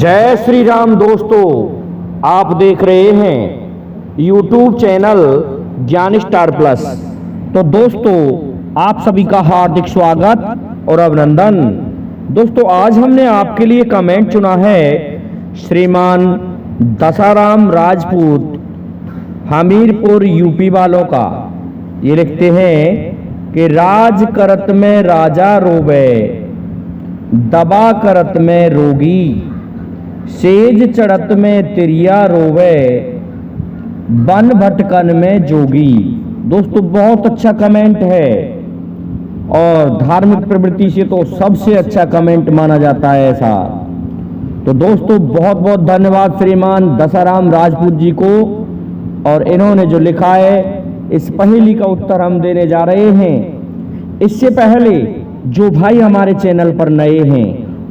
जय श्री राम दोस्तों, आप देख रहे हैं YouTube चैनल ज्ञान स्टार प्लस। तो दोस्तों, आप सभी का हार्दिक स्वागत और अभिनंदन। दोस्तों, आज हमने आपके लिए कमेंट चुना है श्रीमान दसाराम राजपूत, हमीरपुर यूपी वालों का। ये लिखते हैं कि राज करत में राजा रोवे, दबा करत में रोगी, सेज चढ़त में तिरिया रोवे, बन भटकन में जोगी। दोस्तों, बहुत अच्छा कमेंट है और धार्मिक प्रवृत्ति से तो सबसे अच्छा कमेंट माना जाता है ऐसा। तो दोस्तों, बहुत बहुत धन्यवाद श्रीमान दसाराम राजपूत जी को। और इन्होंने जो लिखा है, इस पहेली का उत्तर हम देने जा रहे हैं। इससे पहले जो भाई हमारे चैनल पर नए हैं,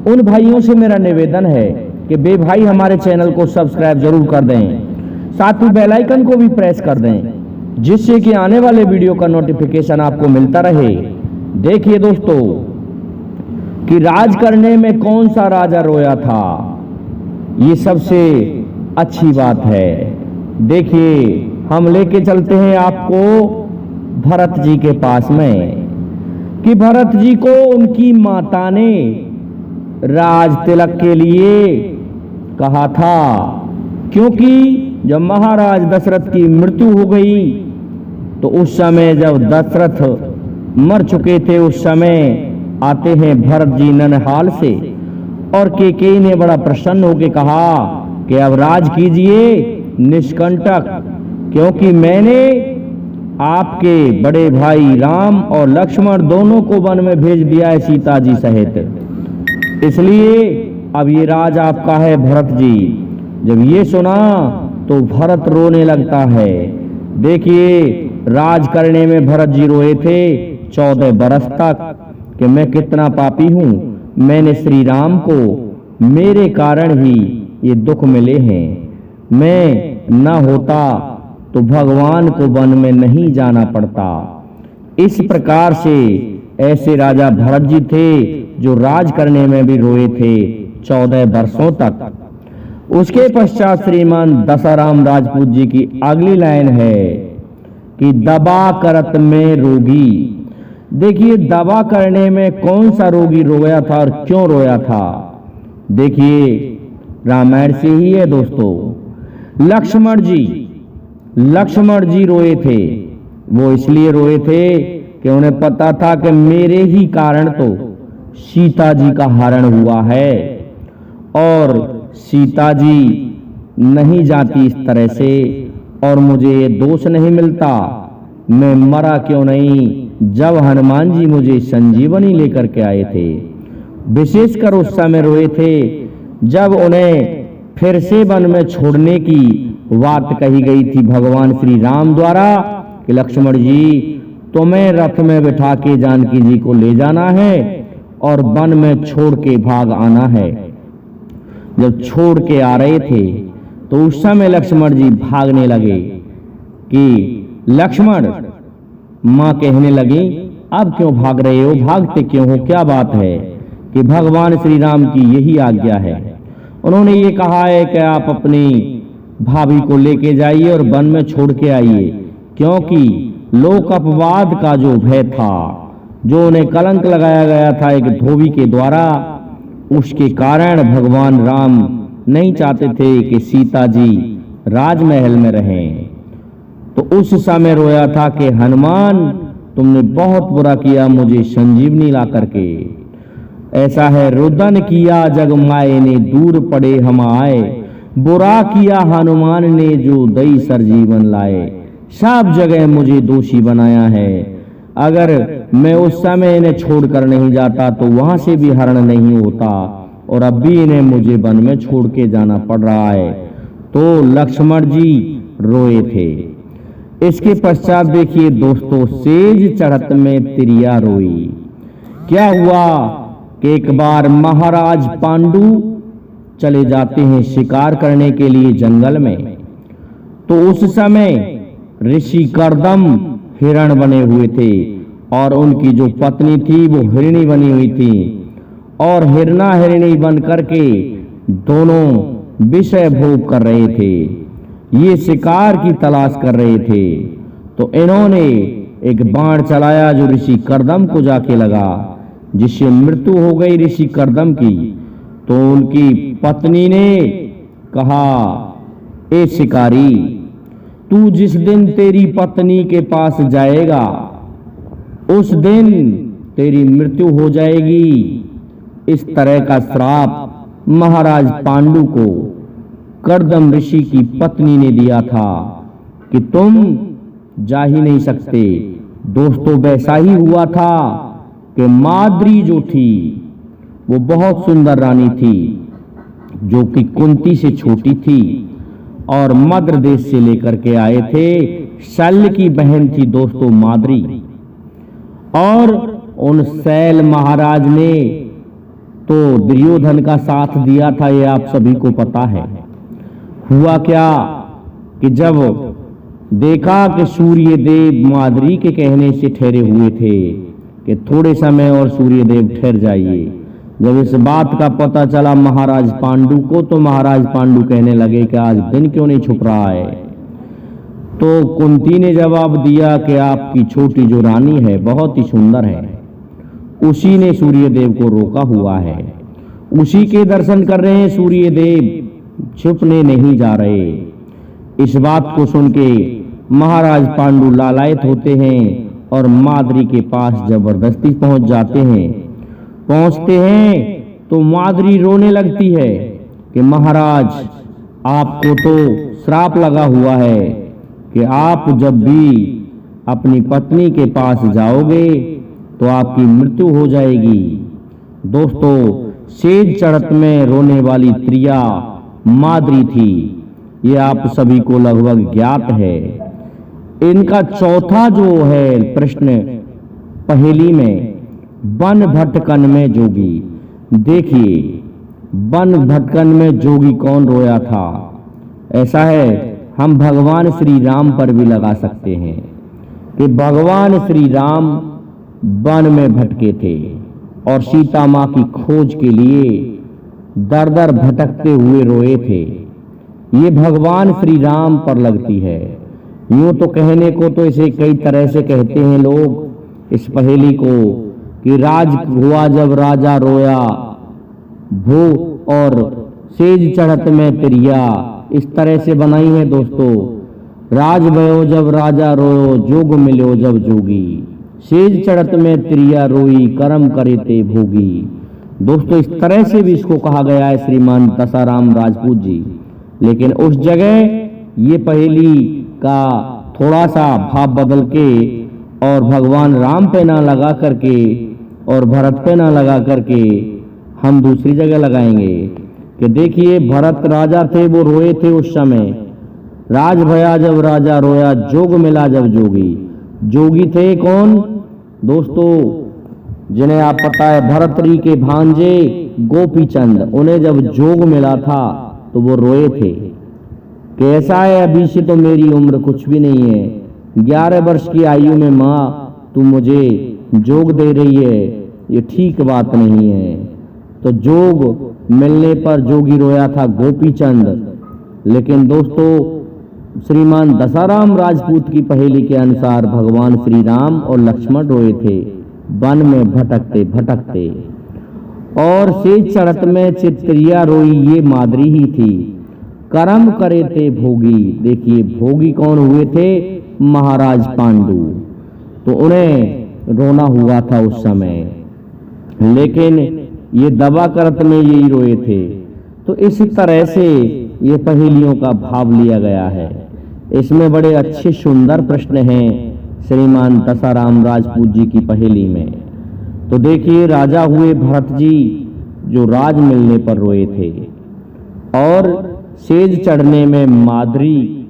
उन भाइयों से मेरा निवेदन है कि वे भाई हमारे चैनल को सब्सक्राइब जरूर कर दें, साथ ही बेल आइकन को भी प्रेस कर दें, जिससे कि आने वाले वीडियो का नोटिफिकेशन आपको मिलता रहे। देखिए दोस्तों, कि राज करने में कौन सा राजा रोया था, ये सबसे अच्छी बात है। देखिए, हम लेके चलते हैं आपको भरत जी के पास में, कि भरत जी को उनकी माता ने राज तिलक के लिए कहा था, क्योंकि जब महाराज दशरथ की मृत्यु हो गई तो उस समय जब दशरथ मर चुके थे, उस समय आते हैं भरत जी ननहाल से, और केकई ने बड़ा प्रसन्न होकर कहा कि अब राज कीजिए निष्कंटक, क्योंकि मैंने आपके बड़े भाई राम और लक्ष्मण दोनों को वन में भेज दिया है सीता जी सहित, इसलिए अब ये राज आपका है भरत जी। जब ये सुना तो भरत रोने लगता है। देखिए, राज करने में भरत जी रोए थे 14 बरस तक कि मैं कितना पापी हूँ, मैंने श्री राम को, मेरे कारण ही ये दुख मिले हैं, मैं न होता तो भगवान को वन में नहीं जाना पड़ता। इस प्रकार से ऐसे राजा भरत जी थे जो राज करने में भी रोए थे 14 वर्षों तक। उसके पश्चात श्रीमान दसाराम राजपूत जी की अगली लाइन है कि दबा करत में रोगी। देखिए, दबा करने में कौन सा रोगी रोया था और क्यों रोया था। देखिए, रामायण से ही है दोस्तों। लक्ष्मण जी रोए थे। वो इसलिए रोए थे कि उन्हें पता था कि मेरे ही कारण तो सीता जी का हरण हुआ है, और सीता जी नहीं जाती इस तरह से, और मुझे ये दोष नहीं मिलता, मैं मरा क्यों नहीं जब हनुमान जी मुझे संजीवनी लेकर के आए थे। विशेषकर उस समय रोए थे जब उन्हें फिर से वन में छोड़ने की बात कही गई थी भगवान श्री राम द्वारा कि लक्ष्मण जी, तुम्हें रथ में बिठा के जानकी जी को ले जाना है और वन में छोड़ के भाग आना है। जब छोड़ के आ रहे थे तो उस समय लक्ष्मण जी भागने लगे कि लक्ष्मण, माँ कहने लगी, अब क्यों भाग रहे हो, भागते क्यों हो, क्या बात है, कि भगवान श्री राम की यही आज्ञा है। उन्होंने ये कहा है कि आप अपनी भाभी को लेके जाइए और वन में छोड़ के आइए, क्योंकि लोक अपवाद का जो भय था, जो उन्हें कलंक लगाया गया था एक धोबी के द्वारा, उसके कारण भगवान राम नहीं चाहते थे कि सीता जी राजमहल में रहें। तो उस समय रोया था कि हनुमान, तुमने बहुत बुरा किया मुझे संजीवनी ला करके। ऐसा है, रुदन किया जग माए ने दूर पड़े हम आए, बुरा किया हनुमान ने जो दई सरजीवन लाए। सब जगह मुझे दोषी बनाया है, अगर मैं उस समय इन्हें छोड़कर नहीं जाता तो वहां से भी हरण नहीं होता, और अब भी इन्हें मुझे वन में छोड़ के जाना पड़ रहा है। तो लक्ष्मण जी रोए थे। इसके पश्चात देखिए दोस्तों, सेज चढ़त में तिरिया रोई। क्या हुआ कि एक बार महाराज पांडु चले जाते हैं शिकार करने के लिए जंगल में, तो उस समय ऋषि कर्दम हिरण बने हुए थे, और उनकी जो पत्नी थी वो हिरणी बनी हुई थी, और हिरना हिरणी बन करके दोनों विषय भोग कर रहे थे, ये शिकार की तलाश कर रहे थे। तो इन्होंने एक बाण चलाया जो ऋषि कर्दम को जाके लगा, जिससे मृत्यु हो गई ऋषि कर्दम की। तो उनकी पत्नी ने कहा, ए शिकारी, तू जिस दिन तेरी पत्नी के पास जाएगा उस दिन तेरी मृत्यु हो जाएगी। इस तरह का श्राप महाराज पांडु को कर्दम ऋषि की पत्नी ने दिया था कि तुम जा ही नहीं सकते। दोस्तों, वैसा ही हुआ था कि माद्री जो थी वो बहुत सुंदर रानी थी, जो कि कुंती से छोटी थी और मद्र देश से लेकर के आए थे। शल्य की बहन थी दोस्तों माद्री। और उन शैल महाराज ने तो दुर्योधन का साथ दिया था, ये आप सभी को पता है। हुआ क्या कि जब देखा कि सूर्य देव माद्री के कहने से ठहरे हुए थे कि थोड़े समय और सूर्य देव ठहर जाइए, जब इस बात का पता चला महाराज पांडु को, तो महाराज पांडु कहने लगे कि आज दिन क्यों नहीं छुप रहा है। तो कुंती ने जवाब दिया कि आपकी छोटी जो रानी है बहुत ही सुंदर है, उसी ने सूर्य देव को रोका हुआ है, उसी के दर्शन कर रहे हैं सूर्य देव, छुपने नहीं जा रहे। इस बात को सुन के महाराज पांडु लालायित होते हैं और माद्री के पास जबरदस्ती पहुंच जाते हैं। पहुंचते हैं तो माद्री रोने लगती है कि महाराज, आपको तो श्राप लगा हुआ है कि आप जब भी अपनी पत्नी के पास जाओगे तो आपकी मृत्यु हो जाएगी। दोस्तों, सेज चढ़त में रोने वाली त्रिया माद्री थी, ये आप सभी को लगभग ज्ञात है। इनका चौथा जो है प्रश्न पहेली में, वन भटकन में जोगी। देखिए, वन भटकन में जोगी कौन रोया था? ऐसा है, हम भगवान श्री राम पर भी लगा सकते हैं कि भगवान श्री राम वन में भटके थे और सीता माँ की खोज के लिए दर दर भटकते हुए रोए थे। ये भगवान श्री राम पर लगती है। यूं तो कहने को तो इसे कई तरह से कहते हैं लोग इस पहेली को कि राज हुआ जब राजा रोया, भू और सेज चढ़त में तिरिया, इस तरह से बनाई है दोस्तों। राज भयो जब राजा रोयो, जोग मिलो जब जोगी, सेज चढ़त में तिरिया रोई, कर्म करे ते भोगी। दोस्तों, इस तरह से भी इसको कहा गया है श्रीमान दसाराम राजपूत जी। लेकिन उस जगह ये पहेली का थोड़ा सा भाव बदल के और भगवान राम पे ना लगा करके और भरत पे ना लगा करके हम दूसरी जगह लगाएंगे कि देखिए, भरत राजा थे, वो रोए थे उस समय। राज भया जब राजा रोया, जोग मिला जब जोगी। जोगी थे कौन दोस्तों? जिन्हें आप पता है, भरतरी के भांजे गोपी चंद, उन्हें जब जोग मिला था तो वो रोए थे। कैसा है, अभी से तो मेरी उम्र कुछ भी नहीं है, 11 वर्ष की आयु में माँ तू मुझे जोग दे रही है, ये ठीक बात नहीं है। तो जोग मिलने पर जोगी रोया था गोपी चंद। लेकिन दोस्तों, श्रीमान दसाराम राजपूत की पहेली के अनुसार भगवान श्री राम और लक्ष्मण रोए थे वन में भटकते भटकते। और सेज चढ़त में चित्रिया रोई, ये माद्री ही थी। कर्म करे थे भोगी। देखिए, भोगी कौन हुए थे? महाराज पांडु। तो उन्हें रोना हुआ था उस समय, लेकिन ये दबा करत में यही रोए थे। तो इस तरह से ये पहेलियों का भाव लिया गया है। इसमें बड़े अच्छे सुंदर प्रश्न हैं श्रीमान दसाराम राजपूत जी की पहेली में। तो देखिए, राजा हुए भरत जी जो राज मिलने पर रोए थे, और सेज चढ़ने में माद्री,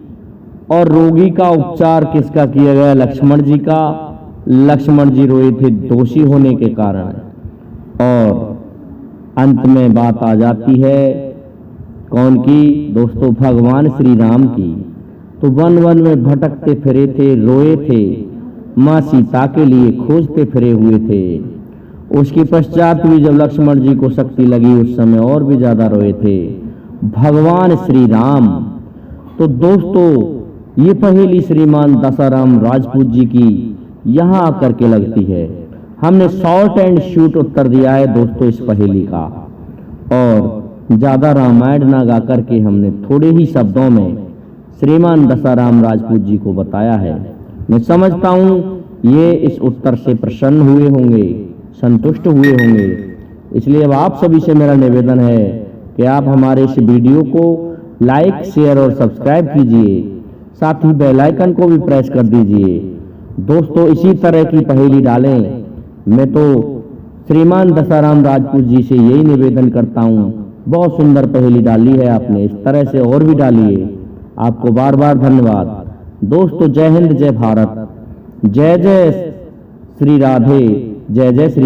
और रोगी का उपचार किसका किया गया? लक्ष्मण जी का। लक्ष्मण जी रोए थे दोषी होने के कारण। और अंत में बात आ जाती है कौन की दोस्तों? भगवान श्री राम की। तो वन वन में भटकते फिरे थे, रोए थे, माँ सीता के लिए खोजते फिरे हुए थे। उसके पश्चात भी जब लक्ष्मण जी को शक्ति लगी उस समय और भी ज्यादा रोए थे भगवान श्री राम। तो दोस्तों ये पहेली श्रीमान दसाराम राजपूत जी की यहाँ आकर के लगती है। हमने शॉर्ट एंड शूट उत्तर दिया है दोस्तों इस पहेली का, और ज्यादा रामायण ना गा करके हमने थोड़े ही शब्दों में श्रीमान दसाराम राजपूत जी को बताया है। मैं समझता हूं ये इस उत्तर से प्रसन्न हुए होंगे, संतुष्ट हुए होंगे। इसलिए अब आप सभी से मेरा निवेदन है कि आप हमारे इस वीडियो को लाइक, शेयर और सब्सक्राइब कीजिए, साथ ही बेल आइकन को भी प्रेस कर दीजिए। दोस्तों इसी तरह की पहेली डालें। मैं तो श्रीमान दसाराम राजपूत जी से यही निवेदन करता हूं। बहुत सुंदर पहेली डाली है आपने, इस तरह से और भी डालिए। आपको बार बार धन्यवाद दोस्तों। जय हिंद, जय भारत, जय जय श्री राधे, जय जय श्री